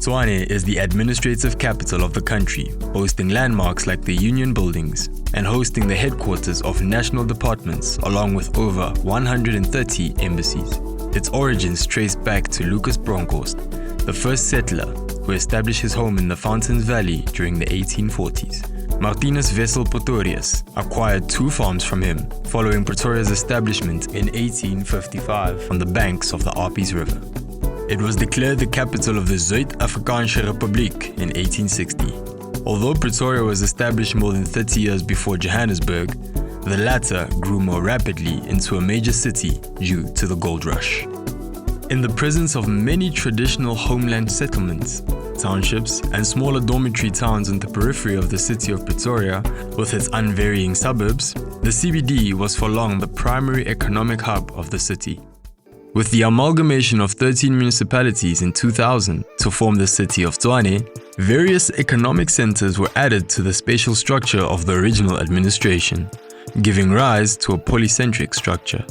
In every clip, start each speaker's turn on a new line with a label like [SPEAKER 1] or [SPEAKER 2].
[SPEAKER 1] Tshwane is the administrative capital of the country, boasting landmarks like the Union Buildings and hosting the headquarters of national departments along with over 130 embassies. Its origins trace back to Lucas Bronkhorst, the first settler who established his home in the Fountains Valley during the 1840s. Martinus Wessel Pretorius acquired 2 farms from him following Pretoria's establishment in 1855 on the banks of the Apies River. It was declared the capital of the Zuid-Afrikaanse Republiek in 1860. Although Pretoria was established more than 30 years before Johannesburg, the latter grew more rapidly into a major city due to the gold rush. In the presence of many traditional homeland settlements, townships, and smaller dormitory towns on the periphery of the city of Pretoria, with its unvarying suburbs, the CBD was for long the primary economic hub of the city. With the amalgamation of 13 municipalities in 2000 to form the city of Tshwane, various economic centers were added to the spatial structure of the original administration, giving rise to a polycentric structure.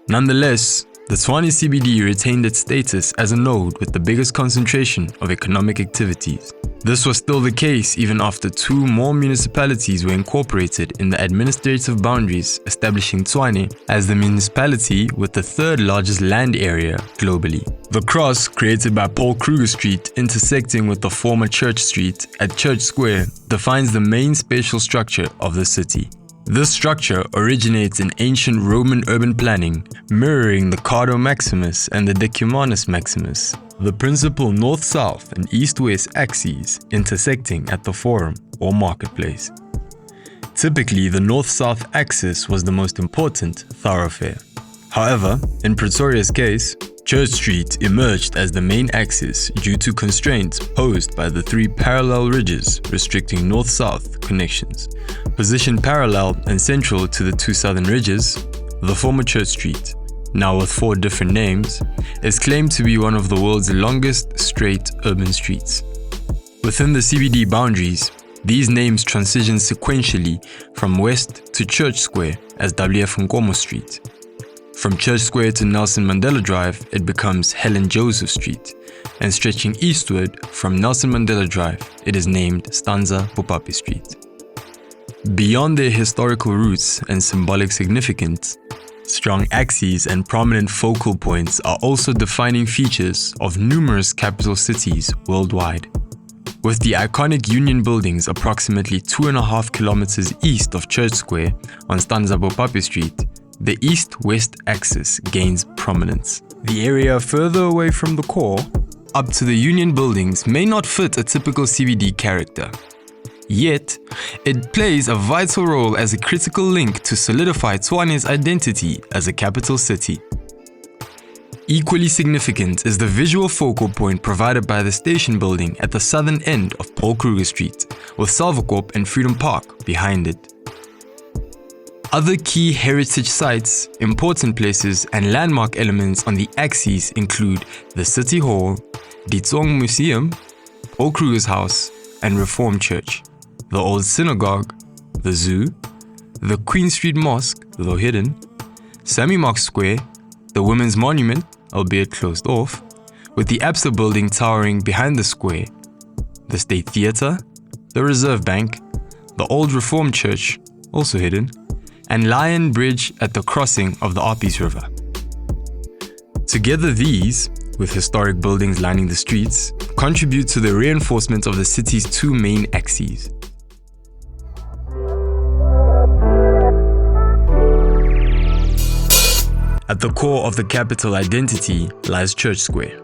[SPEAKER 1] Nonetheless, the Tshwane CBD retained its status as a node with the biggest concentration of economic activities. This was still the case even after 2 more municipalities were incorporated in the administrative boundaries, establishing Tshwane as the municipality with the 3rd largest land area globally. The cross, created by Paul Kruger Street intersecting with the former Church Street at Church Square, defines the main spatial structure of the city. This structure originates in ancient Roman urban planning, mirroring the Cardo Maximus and the Decumanus Maximus, the principal north-south and east-west axes intersecting at the Forum or marketplace. Typically, the north-south axis was the most important thoroughfare. However, in Pretoria's case, Church Street emerged as the main axis due to constraints posed by the 3 parallel ridges restricting north-south connections. Positioned parallel and central to the 2 southern ridges, the former Church Street, now with 4 different names, is claimed to be one of the world's longest straight urban streets. Within the CBD boundaries, these names transition sequentially from west to Church Square as W.F. Nkomo Street. From Church Square to Nelson Mandela Drive, it becomes Helen Joseph Street, and stretching eastward from Nelson Mandela Drive, it is named Stanza Popapi Street. Beyond their historical roots and symbolic significance, strong axes and prominent focal points are also defining features of numerous capital cities worldwide. With the iconic Union Buildings approximately 2.5 kilometers east of Church Square on Stanza Popapi Street, the east-west axis gains prominence. The area further away from the core, up to the Union Buildings, may not fit a typical CBD character. Yet, it plays a vital role as a critical link to solidify Tshwane's identity as a capital city. Equally significant is the visual focal point provided by the station building at the southern end of Paul Kruger Street, with Salvakorp and Freedom Park behind it. Other key heritage sites, important places, and landmark elements on the axes include the City Hall, the Tsong Museum, Paul Kruger's house, and Reformed Church, the Old Synagogue, the Zoo, the Queen Street Mosque, though hidden, Sammy Mark Square, the Women's Monument, albeit closed off, with the Absa building towering behind the square, the State Theatre, the Reserve Bank, the Old Reformed Church, also hidden, and Lion Bridge at the crossing of the Apies River. Together these, with historic buildings lining the streets, contribute to the reinforcement of the city's 2 main axes. At the core of the capital identity lies Church Square.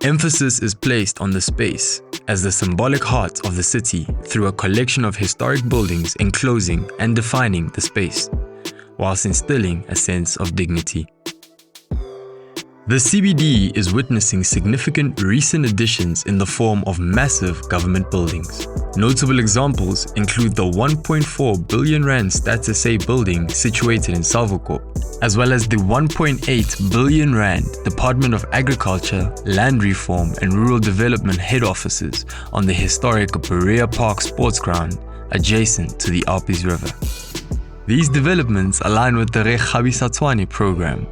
[SPEAKER 1] Emphasis is placed on the space as the symbolic heart of the city through a collection of historic buildings enclosing and defining the space, whilst instilling a sense of dignity. The CBD is witnessing significant recent additions in the form of massive government buildings. Notable examples include the 1.4 billion rand Stats SA building situated in Salvakorp, as well as the 1.8 billion rand Department of Agriculture, Land Reform and Rural Development head offices on the historic Berea Park Sports Ground adjacent to the Apies River. These developments align with the Rekhabisa Tshwane program,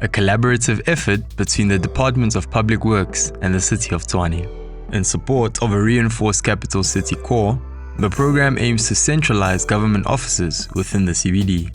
[SPEAKER 1] a collaborative effort between the Department of Public Works and the city of Tshwane. In support of a reinforced capital city core, the program aims to centralize government offices within the CBD.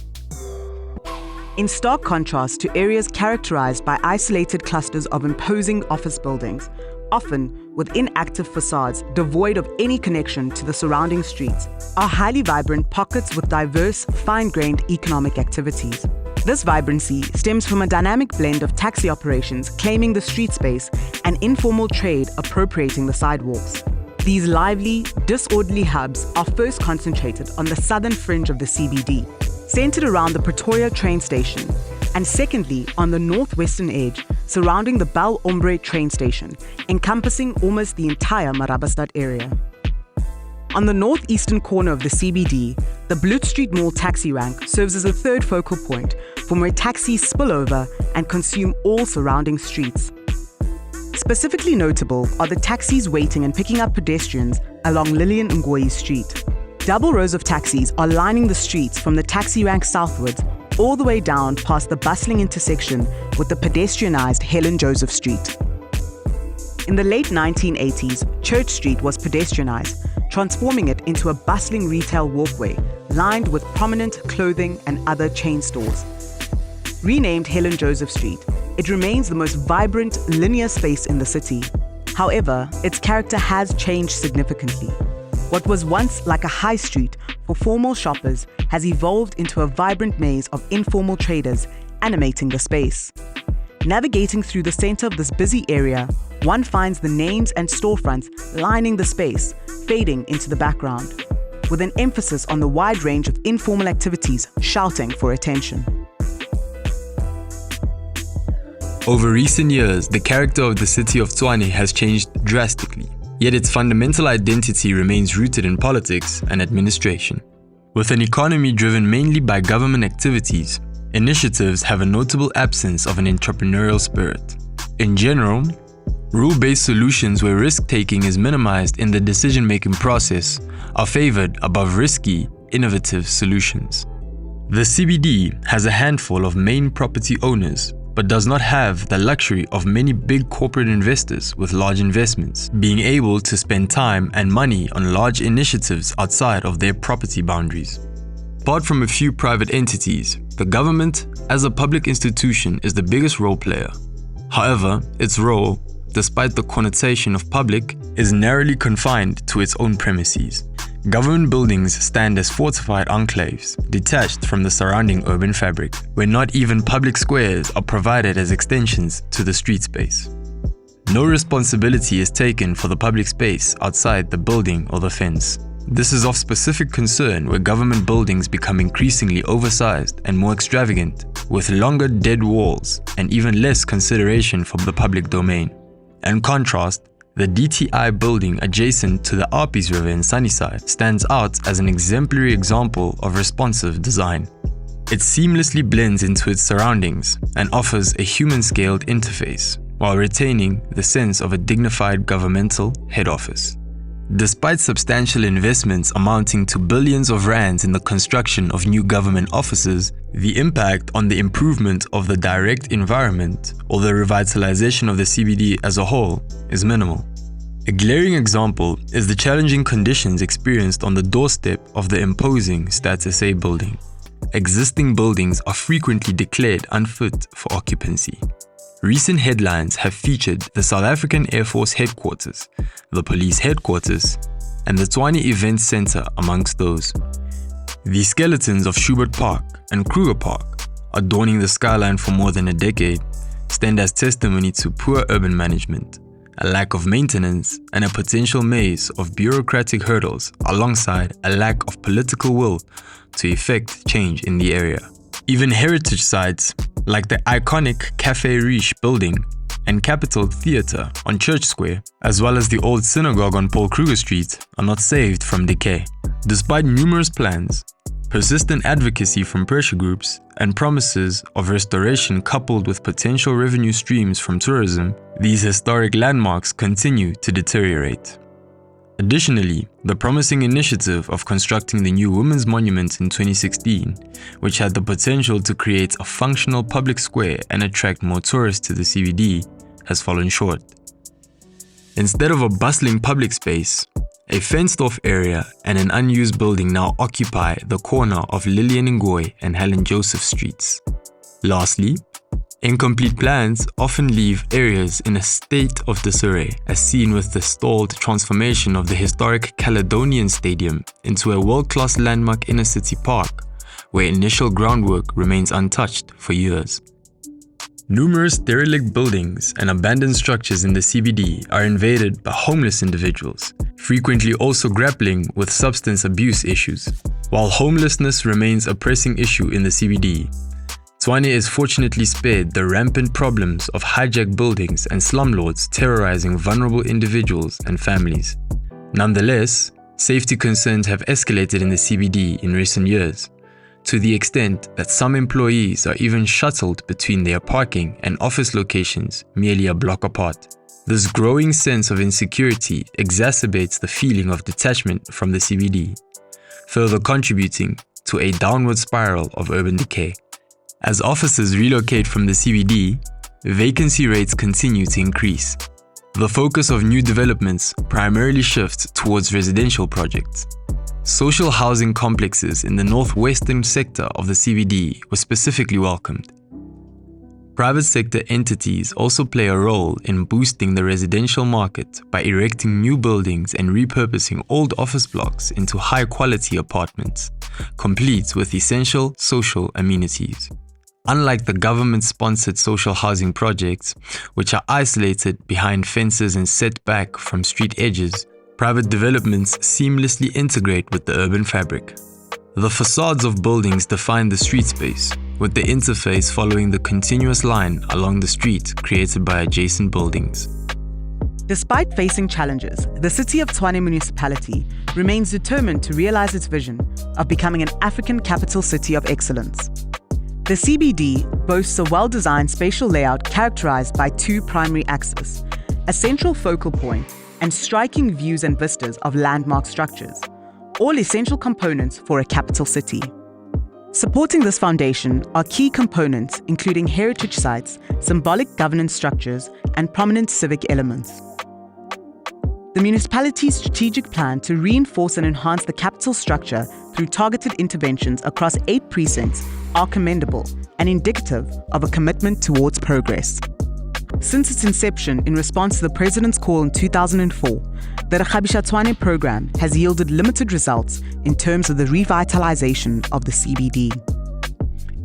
[SPEAKER 2] In stark contrast to areas characterized by isolated clusters of imposing office buildings, often with inactive facades devoid of any connection to the surrounding streets, are highly vibrant pockets with diverse, fine-grained economic activities. This vibrancy stems from a dynamic blend of taxi operations claiming the street space and informal trade appropriating the sidewalks. These lively, disorderly hubs are first concentrated on the southern fringe of the CBD, centered around the Pretoria train station, and secondly on the northwestern edge surrounding the Bel Ombre train station, encompassing almost the entire Marabastad area. On the northeastern corner of the CBD, the Bloot Street Mall taxi rank serves as a third focal point from where taxis spill over and consume all surrounding streets. Specifically notable are the taxis waiting and picking up pedestrians along Lillian Ngoyi Street. Double rows of taxis are lining the streets from the taxi rank southwards all the way down past the bustling intersection with the pedestrianised Helen Joseph Street. In the late 1980s, Church Street was pedestrianised, transforming it into a bustling retail walkway lined with prominent clothing and other chain stores. Renamed Helen Joseph Street, it remains the most vibrant, linear space in the city. However, its character has changed significantly. What was once like a high street for formal shoppers has evolved into a vibrant maze of informal traders animating the space. Navigating through the center of this busy area, one finds the names and storefronts lining the space, fading into the background, with an emphasis on the wide range of informal activities shouting for attention.
[SPEAKER 1] Over recent years, the character of the city of Tshwane has changed drastically, yet its fundamental identity remains rooted in politics and administration. With an economy driven mainly by government activities, initiatives have a notable absence of an entrepreneurial spirit. In general, rule-based solutions where risk-taking is minimized in the decision-making process are favored above risky, innovative solutions. The CBD has a handful of main property owners, but does not have the luxury of many big corporate investors with large investments being able to spend time and money on large initiatives outside of their property boundaries. Apart from a few private entities, the government, as a public institution, is the biggest role player. However, its role, despite the connotation of public, is narrowly confined to its own premises. Government buildings stand as fortified enclaves, detached from the surrounding urban fabric, where not even public squares are provided as extensions to the street space. No responsibility is taken for the public space outside the building or the fence. This is of specific concern where government buildings become increasingly oversized and more extravagant, with longer dead walls and even less consideration for the public domain. In contrast, the DTI building adjacent to the Arpies River in Sunnyside stands out as an exemplary example of responsive design. It seamlessly blends into its surroundings and offers a human-scaled interface while retaining the sense of a dignified governmental head office. Despite substantial investments amounting to billions of rands in the construction of new government offices, the impact on the improvement of the direct environment or the revitalization of the CBD as a whole is minimal. A glaring example is the challenging conditions experienced on the doorstep of the imposing Status A building. Existing buildings are frequently declared unfit for occupancy. Recent headlines have featured the South African Air Force headquarters, the police headquarters, and the Tshwane Event Center amongst those. The skeletons of Schubert Park and Kruger Park, adorning the skyline for more than a decade, stand as testimony to poor urban management, a lack of maintenance, and a potential maze of bureaucratic hurdles alongside a lack of political will to effect change in the area. Even heritage sites like the iconic Café Riche building and Capitol Theatre on Church Square, as well as the old synagogue on Paul Kruger Street, are not saved from decay. Despite numerous plans, persistent advocacy from pressure groups, and promises of restoration coupled with potential revenue streams from tourism, these historic landmarks continue to deteriorate. Additionally, the promising initiative of constructing the new Women's Monument in 2016, which had the potential to create a functional public square and attract more tourists to the CBD, has fallen short. Instead of a bustling public space, a fenced-off area and an unused building now occupy the corner of Lillian Ngoyi and Helen Joseph Streets. Lastly, incomplete plans often leave areas in a state of disarray, as seen with the stalled transformation of the historic Caledonian Stadium into a world-class landmark inner-city park, where initial groundwork remains untouched for years. Numerous derelict buildings and abandoned structures in the CBD are invaded by homeless individuals, frequently also grappling with substance abuse issues. While homelessness remains a pressing issue in the CBD, Tshwane is fortunately spared the rampant problems of hijacked buildings and slumlords terrorizing vulnerable individuals and families. Nonetheless, safety concerns have escalated in the CBD in recent years, to the extent that some employees are even shuttled between their parking and office locations merely a block apart. This growing sense of insecurity exacerbates the feeling of detachment from the CBD, further contributing to a downward spiral of urban decay. As offices relocate from the CBD, vacancy rates continue to increase. The focus of new developments primarily shifts towards residential projects. Social housing complexes in the northwestern sector of the CBD were specifically welcomed. Private sector entities also play a role in boosting the residential market by erecting new buildings and repurposing old office blocks into high-quality apartments, complete with essential social amenities. Unlike the government-sponsored social housing projects, which are isolated behind fences and set back from street edges, private developments seamlessly integrate with the urban fabric. The facades of buildings define the street space, with the interface following the continuous line along the street created by adjacent buildings.
[SPEAKER 2] Despite facing challenges, the city of Tshwane municipality remains determined to realize its vision of becoming an African capital city of excellence. The CBD boasts a well-designed spatial layout characterized by two primary axes, a central focal point, and striking views and vistas of landmark structures, all essential components for a capital city. Supporting this foundation are key components including heritage sites, symbolic governance structures, and prominent civic elements. The municipality's strategic plan to reinforce and enhance the capital structure through targeted interventions across 8 precincts are commendable and indicative of a commitment towards progress. Since its inception in response to the President's call in 2004, the Rekhabisha Tshwane program has yielded limited results in terms of the revitalization of the CBD.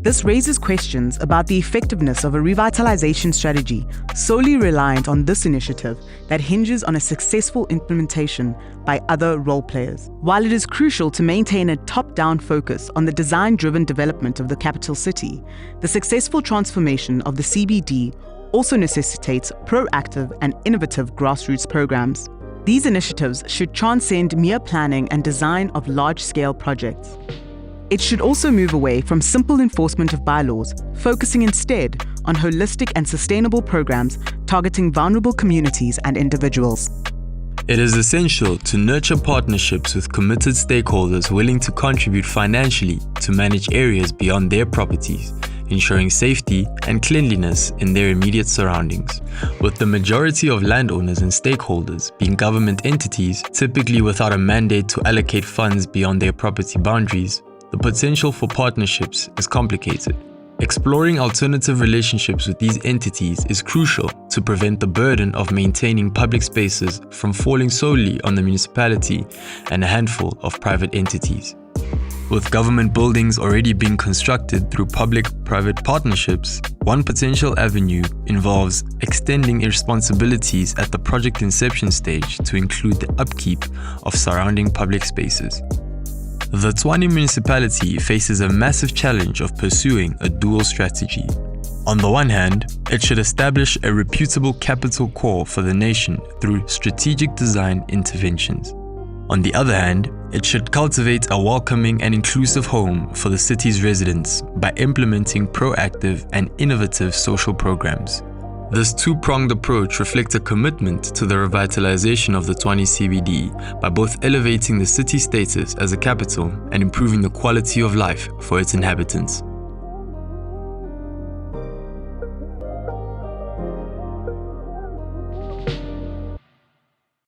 [SPEAKER 2] This raises questions about the effectiveness of a revitalization strategy solely reliant on this initiative that hinges on a successful implementation by other role players. While it is crucial to maintain a top-down focus on the design-driven development of the capital city, the successful transformation of the CBD also necessitates proactive and innovative grassroots programs. These initiatives should transcend mere planning and design of large-scale projects. It should also move away from simple enforcement of bylaws, focusing instead on holistic and sustainable programs targeting vulnerable communities and individuals.
[SPEAKER 1] It is essential to nurture partnerships with committed stakeholders willing to contribute financially to manage areas beyond their properties, ensuring safety and cleanliness in their immediate surroundings, with the majority of landowners and stakeholders being government entities, typically without a mandate to allocate funds beyond their property boundaries. The potential for partnerships is complicated. Exploring alternative relationships with these entities is crucial to prevent the burden of maintaining public spaces from falling solely on the municipality and a handful of private entities. With government buildings already being constructed through public-private partnerships, one potential avenue involves extending responsibilities at the project inception stage to include the upkeep of surrounding public spaces. The Tshwane municipality faces a massive challenge of pursuing a dual strategy. On the one hand, it should establish a reputable capital core for the nation through strategic design interventions. On the other hand, it should cultivate a welcoming and inclusive home for the city's residents by implementing proactive and innovative social programs. This two-pronged approach reflects a commitment to the revitalization of the Tshwane CBD by both elevating the city's status as a capital and improving the quality of life for its inhabitants.